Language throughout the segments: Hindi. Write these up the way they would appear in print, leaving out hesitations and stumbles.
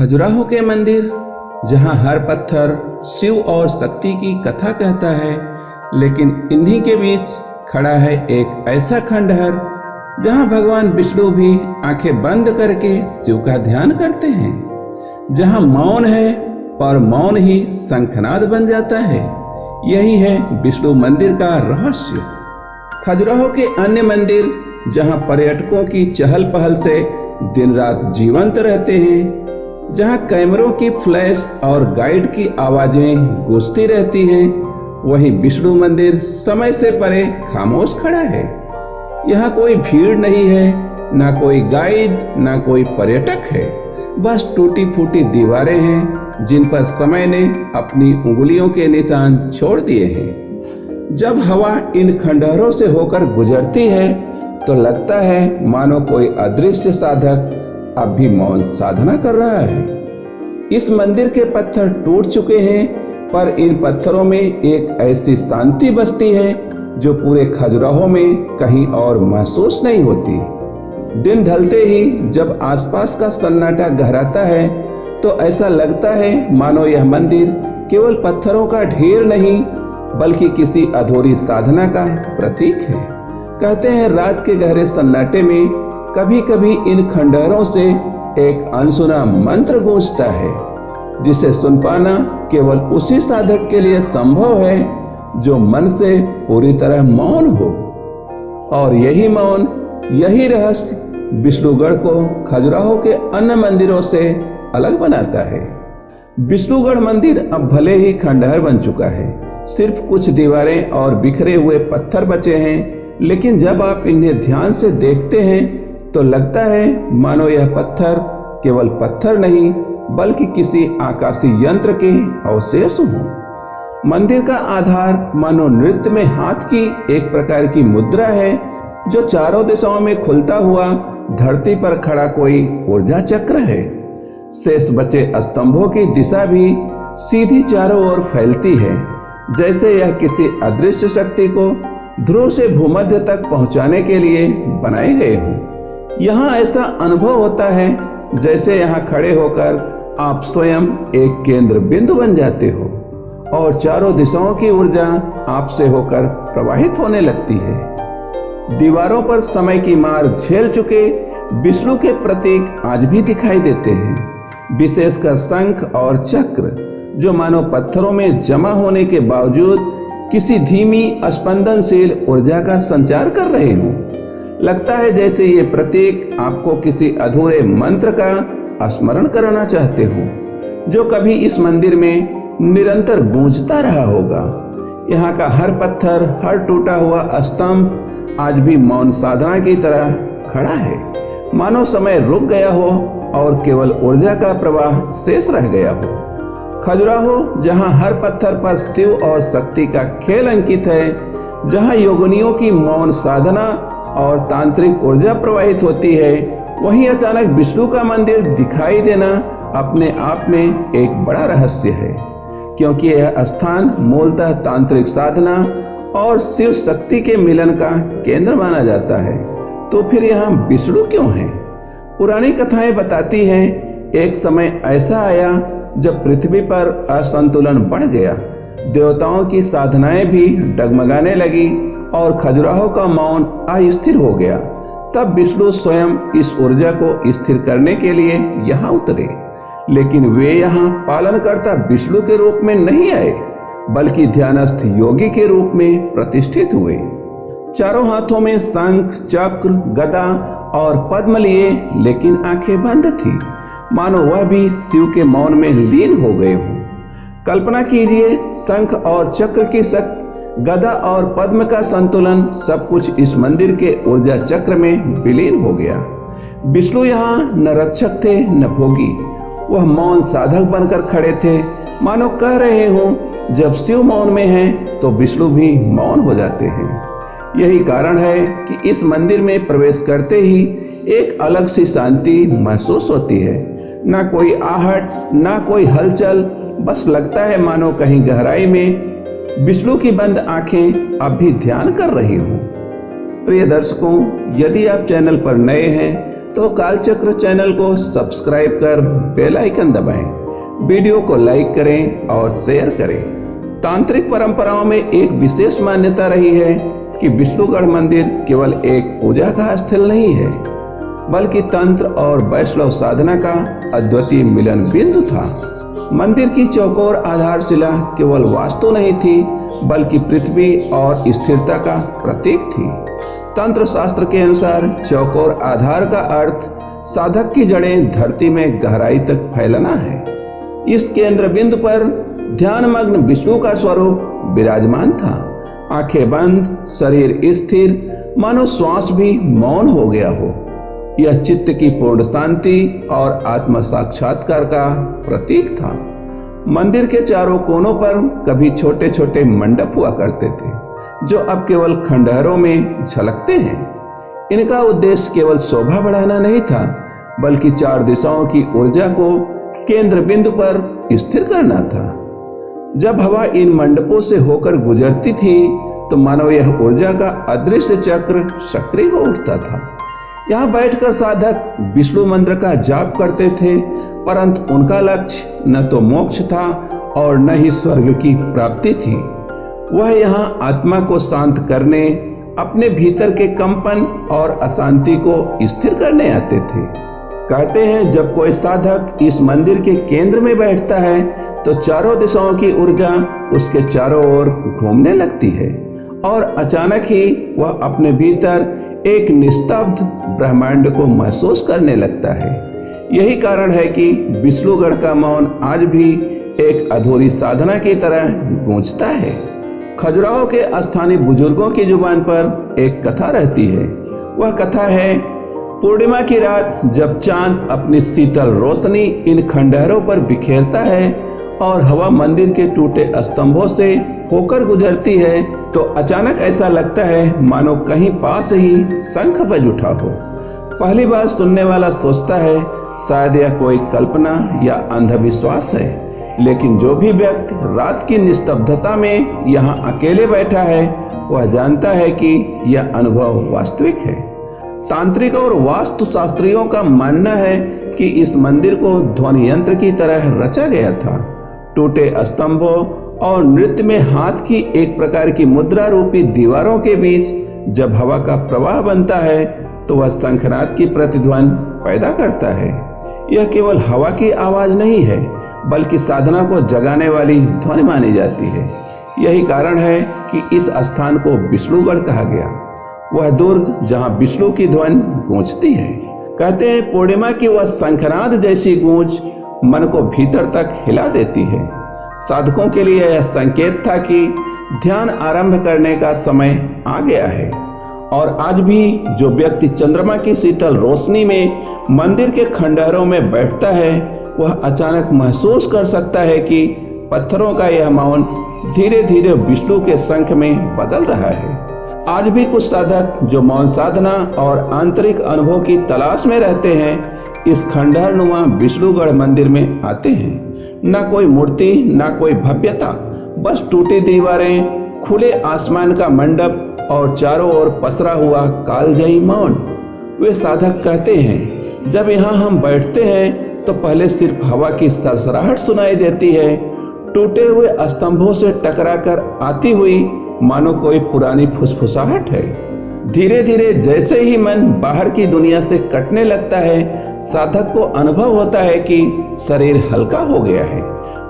खजुराहो के मंदिर, जहाँ हर पत्थर शिव और शक्ति की कथा कहता है, लेकिन इन्हीं के बीच खड़ा है एक ऐसा खंडहर जहाँ भगवान विष्णु भी आंखें बंद करके शिव का ध्यान करते हैं, जहाँ मौन है और मौन ही शंखनाद बन जाता है। यही है विष्णु मंदिर का रहस्य। खजुराहो के अन्य मंदिर, जहाँ पर्यटकों की चहल पहल से दिन रात जीवंत रहते हैं, जहाँ कैमरों की फ्लैश और गाइड की आवाजें गूंजती रहती हैं, वही विष्णु मंदिर समय से परे खामोश खड़ा है। यहाँ कोई भीड़ नहीं है, ना कोई गाइड, ना कोई पर्यटक है। बस टूटी फूटी दीवारें हैं जिन पर समय ने अपनी उंगलियों के निशान छोड़ दिए हैं। जब हवा इन खंडहरों से होकर गुजरती है तो लगता है मानो कोई अदृश्य साधक अब भी मौन साधना कर रहा है। इस मंदिर के पत्थर टूट चुके हैं, पर इन पत्थरों में एक ऐसी शांति बसती है जो पूरे खजुराहो में कहीं और महसूस नहीं होती। दिन ढलते ही जब आसपास का सन्नाटा गहराता है तो ऐसा लगता है मानो यह मंदिर केवल पत्थरों का ढेर नहीं, बल्कि किसी अधूरी साधना का प्रतीक है। कहते हैं रात के गहरे सन्नाटे में कभी कभी इन खंडहरों से एक अनसुना मंत्र गूंजता है, जिसे सुन पाना केवल उसी साधक के लिए संभव है जो मन से पूरी तरह मौन हो। और यही मौन, यही रहस्य विष्णुगढ़ को खजुराहो के अन्य मंदिरों से अलग बनाता है। विष्णुगढ़ मंदिर अब भले ही खंडहर बन चुका है, सिर्फ कुछ दीवारें और बिखरे हुए पत्थर बचे हैं, लेकिन जब आप इन्हें ध्यान से देखते हैं तो लगता है मानो यह पत्थर केवल पत्थर नहीं, बल्कि किसी आकाशीय यंत्र के अवशेष हों। मंदिर का आधार मानो नृत्य में हाथ की एक प्रकार की मुद्रा है, जो चारों दिशाओं में खुलता हुआ धरती पर खड़ा कोई ऊर्जा चक्र है। शेष बचे स्तंभों की दिशा भी सीधी चारों ओर फैलती है, जैसे यह किसी अदृश्य शक्ति को ध्रुव से भूमध्य तक पहुंचाने के लिए बनाए गए हों। यहाँ ऐसा अनुभव होता है जैसे यहाँ खड़े होकर आप स्वयं एक केंद्र बिंदु बन जाते हो और चारों दिशाओं की ऊर्जा आपसे होकर प्रवाहित होने लगती है। दीवारों पर समय की मार झेल चुके विष्णु के प्रतीक आज भी दिखाई देते हैं, विशेषकर शंख और चक्र, जो मानो पत्थरों में जमा होने के बावजूद किसी धीमी स्पंदनशील ऊर्जा का संचार कर रहे हों। लगता है जैसे ये प्रतीक आपको किसी अधूरे मंत्र का स्मरण कराना चाहते हो, जो कभी इस मंदिर में निरंतर गूंजता रहा होगा। यहाँ का हर पत्थर, हर टूटा हुआ स्तंभ आज भी मौन साधना की तरह खड़ा है, मानो समय रुक गया हो और केवल ऊर्जा का प्रवाह शेष रह गया हो। खजुराहो, जहाँ हर पत्थर पर शिव और शक्ति का खेल अंकित है, जहाँ योगिनियों की मौन साधना और तांत्रिक ऊर्जा प्रवाहित होती है, वहीं अचानक विष्णु का मंदिर दिखाई देना अपने आप में एक बड़ा रहस्य है, क्योंकि यह स्थान मूलतः तांत्रिक साधना और शिव शक्ति के मिलन का केंद्र माना जाता है। तो फिर यहाँ विष्णु क्यों है? पुरानी कथाएं बताती हैं एक समय ऐसा आया जब पृथ्वी पर असंतुलन बढ़ गया, देवताओं की साधनाएं भी डगमगाने लगी और खजुराहो का मौन अस्थिर हो गया। तब विष्णु स्वयं इस ऊर्जा को स्थिर करने के लिए यहाँ उतरे, लेकिन वे यहाँ पालनकर्ता विष्णु के रूप में नहीं आए, बल्कि ध्यानस्थ योगी के रूप में प्रतिष्ठित हुए। चारों हाथों में शंख, चक्र, गदा और पद्म लिए, लेकिन आंखें बंद थी, मानो वह भी शिव के मौन में लीन हो गए हों। कल्पना कीजिए, शंख और चक्र की शक्ति, गदा और पद्म का संतुलन, सब कुछ इस मंदिर के ऊर्जा चक्र में विलीन हो गया। विष्णु यहाँ न रक्षक थे न भोगी, वह मौन साधक बनकर खड़े थे, मानो कह रहे हों जब शिव मौन में हैं तो विष्णु भी मौन हो जाते हैं। यही कारण है कि इस मंदिर में प्रवेश करते ही एक अलग सी शांति महसूस होती है। ना कोई आहट, ना कोई हलचल, बस लगता है मानो कहीं गहराई में विष्णु की बंद आंखें अब भी ध्यान कर रही हूँ। प्रिय दर्शकों, यदि आप चैनल पर नए हैं तो कालचक्र चैनल को सब्सक्राइब कर बेल आइकन दबाएं, वीडियो को लाइक करें और शेयर करें। तांत्रिक परंपराओं में एक विशेष मान्यता रही है कि विष्णुगढ़ मंदिर केवल एक पूजा का स्थल नहीं है, बल्कि तंत्र और वैष्णव साधना का अद्वितीय मिलन बिंदु था। मंदिर की चौकोर आधारशिला केवल वास्तु नहीं थी, बल्कि पृथ्वी और स्थिरता का प्रतीक थी। तंत्र शास्त्र के अनुसार चौकोर आधार का अर्थ साधक की जड़ें धरती में गहराई तक फैलना है। इस केंद्र बिंदु पर ध्यानमग्न विष्णु का स्वरूप विराजमान था। आंखें बंद, शरीर स्थिर, मानो श्वास भी मौन हो गया हो। यह चित्त की पूर्ण शांति और आत्म साक्षात्कार का प्रतीक था। मंदिर के चारों कोनों पर कभी छोटे छोटे मंडप हुआ करते थे, जो अब केवल खंडहरों में झलकते हैं। इनका उद्देश्य केवल शोभा बढ़ाना नहीं था, बल्कि चार दिशाओं की ऊर्जा को केंद्र बिंदु पर स्थिर करना था। जब हवा इन मंडपों से होकर गुजरती थी, तो मानो यह ऊर्जा का अदृश्य चक्र सक्रिय हो उठता था। यहाँ बैठकर साधक विष्णु मंत्र का जाप करते थे, परंतु उनका लक्ष्य न तो मोक्ष था और न ही स्वर्ग की प्राप्ति थी। वह यहाँ आत्मा को शांत करने, अपने भीतर के कंपन और अशांति को स्थिर करने आते थे। कहते हैं, जब कोई साधक इस मंदिर के केंद्र में बैठता है, तो चारों दिशाओं की ऊर्जा उसके चारों ओर घूमने लगती है और अचानक ही वह अपने भीतर एक निस्तब्ध ब्रह्मांड को महसूस करने लगता है। यही कारण है कि विष्णुगढ़ का मौन आज भी एक अधूरी साधना की तरह गूंजता है। खजुराहो के स्थानीय बुजुर्गों की जुबान पर एक कथा रहती है। वह कथा है, पूर्णिमा की रात जब चांद अपनी शीतल रोशनी इन खंडहरों पर बिखेरता है और हवा मंदिर के टूटे स्तंभों से होकर गुजरती है, तो अचानक ऐसा लगता है मानो कहीं पास ही शंख बज उठा हो। पहली बार सुनने वाला सोचता है शायद यह कोई कल्पना या अंधविश्वास है, लेकिन जो भी व्यक्ति रात की निस्तब्धता में यहाँ अकेले बैठा है, वह जानता है कि यह अनुभव वास्तविक है। तांत्रिक और वास्तुशास्त्रियों का मानना है कि इस मंदिर को ध्वनि यंत्र की तरह रचा गया था। टूटे स्तंभों और नृत्य में हाथ की एक प्रकार की मुद्रा रूपी दीवारों के बीच जब हवा का प्रवाह बनता है, तो वह शंखनाद की प्रतिध्वनि पैदा करता है। यह केवल हवा की आवाज नहीं है, बल्कि साधना को जगाने वाली ध्वनि मानी जाती है। यही कारण है कि इस स्थान को विष्णुगढ़ कहा गया, वह दुर्ग जहाँ विष्णु की ध्वनि गूंजती है। कहते हैं, पूर्णिमा की वह शंखनाद जैसी गूंज मन को भीतर तक हिला देती है। साधकों के लिए यह संकेत था कि ध्यान आरंभ करने का समय आ गया है। और आज भी जो व्यक्ति चंद्रमा की शीतल रोशनी में मंदिर के खंडहरों में बैठता है, वह अचानक महसूस कर सकता है कि पत्थरों का यह मौन धीरे धीरे विष्णु के शंख में बदल रहा है। आज भी कुछ साधक जो मौन साधना और आंतरिक अनुभव की तलाश में रहते हैं, इस खंडहर नुमा विष्णुगढ़ मंदिर में आते हैं। न कोई मूर्ति, न कोई भव्यता, बस टूटी दीवारें, खुले आसमान का मंडप और चारों ओर पसरा हुआ कालजयी मौन। वे साधक कहते हैं, जब यहाँ हम बैठते हैं तो पहले सिर्फ हवा की सरसराहट सुनाई देती है, टूटे हुए स्तंभों से टकराकर आती हुई मानो कोई पुरानी फुसफुसाहट है। धीरे धीरे जैसे ही मन बाहर की दुनिया से कटने लगता है, साधक को अनुभव होता है कि शरीर हल्का हो गया है,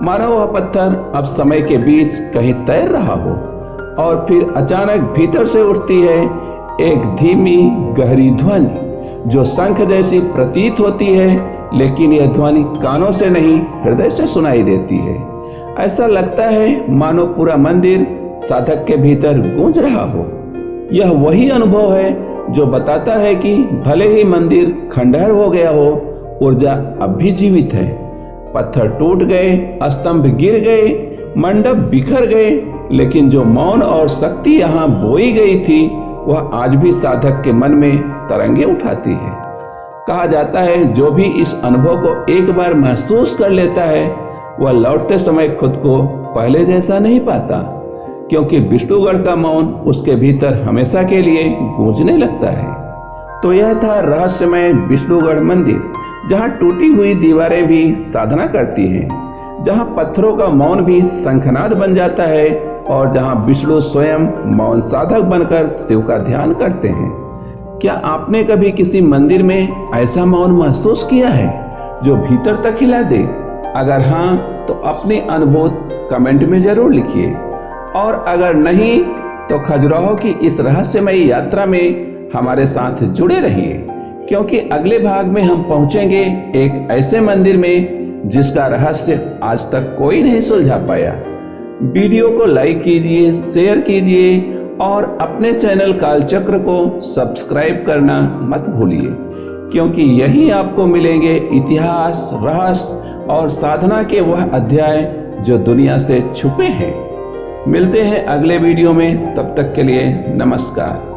मानो वह पत्थर अब समय के बीच कहीं तैर रहा हो। और फिर अचानक भीतर से उठती है एक धीमी गहरी ध्वनि, जो शंख जैसी प्रतीत होती है, लेकिन यह ध्वनि कानों से नहीं, हृदय से सुनाई देती है। ऐसा लगता है मानो पूरा मंदिर साधक के भीतर गूंज रहा हो। यह वही अनुभव है जो बताता है कि भले ही मंदिर खंडहर हो गया हो, ऊर्जा अब भी जीवित है। पत्थर टूट गए, स्तंभ गिर गए, मंडप बिखर गए, लेकिन जो मौन और शक्ति यहाँ बोई गई थी, वह आज भी साधक के मन में तरंगे उठाती है। कहा जाता है, जो भी इस अनुभव को एक बार महसूस कर लेता है, वह लौटते समय खुद को पहले जैसा नहीं पाता, क्योंकि विष्णुगढ़ का मौन उसके भीतर हमेशा के लिए गूंजने लगता है। तो यह था रहस्यमय विष्णुगढ़ मंदिर, जहाँ टूटी हुई दीवारें भी साधना करती हैं, जहाँ पत्थरों का मौन भी शंखनाद बन जाता है और जहाँ विष्णु स्वयं मौन साधक बनकर शिव का ध्यान करते हैं। क्या आपने कभी किसी मंदिर में ऐसा मौन महसूस किया है जो भीतर तक हिला दे? अगर हाँ, तो अपने अनुभव कमेंट में जरूर लिखिए, और अगर नहीं तो खजुराहो की इस रहस्यमयी यात्रा में हमारे साथ जुड़े रहिए, क्योंकि अगले भाग में हम पहुंचेंगे एक ऐसे मंदिर में जिसका रहस्य आज तक कोई नहीं सुलझा पाया। वीडियो को लाइक कीजिए, शेयर कीजिए और अपने चैनल कालचक्र को सब्सक्राइब करना मत भूलिए, क्योंकि यही आपको मिलेंगे इतिहास, रहस्य और साधना के वह अध्याय जो दुनिया से छुपे हैं। मिलते हैं अगले वीडियो में, तब तक के लिए नमस्कार।